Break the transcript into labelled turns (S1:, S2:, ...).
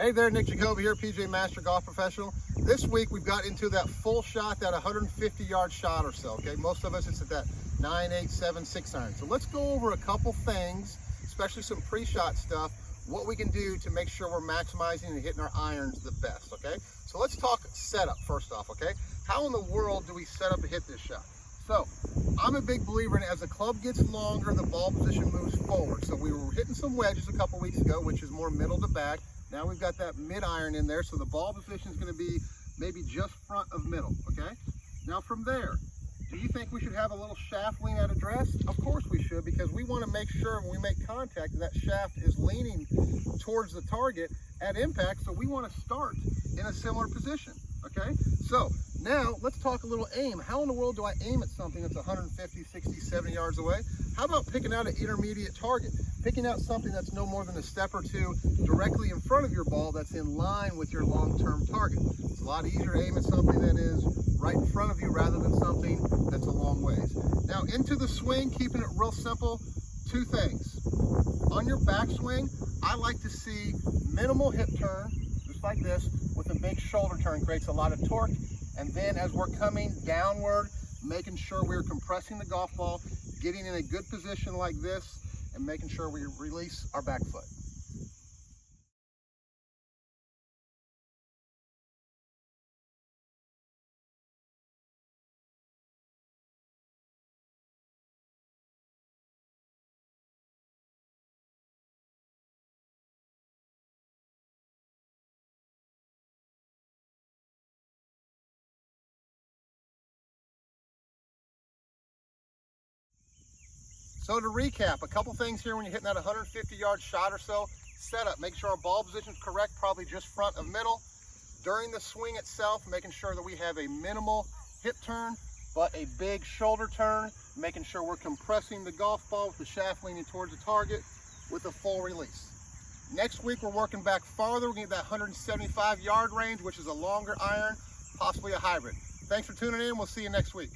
S1: Hey there, Nick Jacobi here, PJ Master Golf Professional. This week we've got into that full shot, that 150-yard shot or so, okay? Most of us, it's at that 9, 8, 7, 6 iron. So let's go over a couple things, especially some pre-shot stuff, what we can do to make sure we're maximizing and hitting our irons the best, okay? So let's talk setup first off, okay? How in the world do we set up to hit this shot? So I'm a big believer in as the club gets longer, the ball position moves forward. So we were hitting some wedges a couple weeks ago, which is more middle to back. Now we've got that mid iron in there, so the ball position is going to be maybe just front of middle, okay? Now from there, do you think we should have a little shaft lean at address? Of course we should, because we want to make sure when we make contact that shaft is leaning towards the target at impact, so we want to start in a similar position, okay? So now let's talk a little aim. How in the world do I aim at something that's 150, 60, 70 yards away? How about picking out an intermediate target? Picking out something that's no more than a step or two directly in front of your ball that's in line with your long-term target. It's a lot easier to aim at something that is right in front of you rather than something that's a long ways. Now into the swing, keeping it real simple, two things. On your backswing, I like to see minimal hip turn, just like this, with a big shoulder turn, creates a lot of torque. And then as we're coming downward, making sure we're compressing the golf ball, getting in a good position like this, and making sure we release our back foot. So to recap, a couple things here when you're hitting that 150-yard shot or so. Setup, make sure our ball position is correct, probably just front of middle. During the swing itself, making sure that we have a minimal hip turn, but a big shoulder turn, making sure we're compressing the golf ball with the shaft leaning towards the target with a full release. Next week, we're working back farther. We're getting that 175-yard range, which is a longer iron, possibly a hybrid. Thanks for tuning in. We'll see you next week.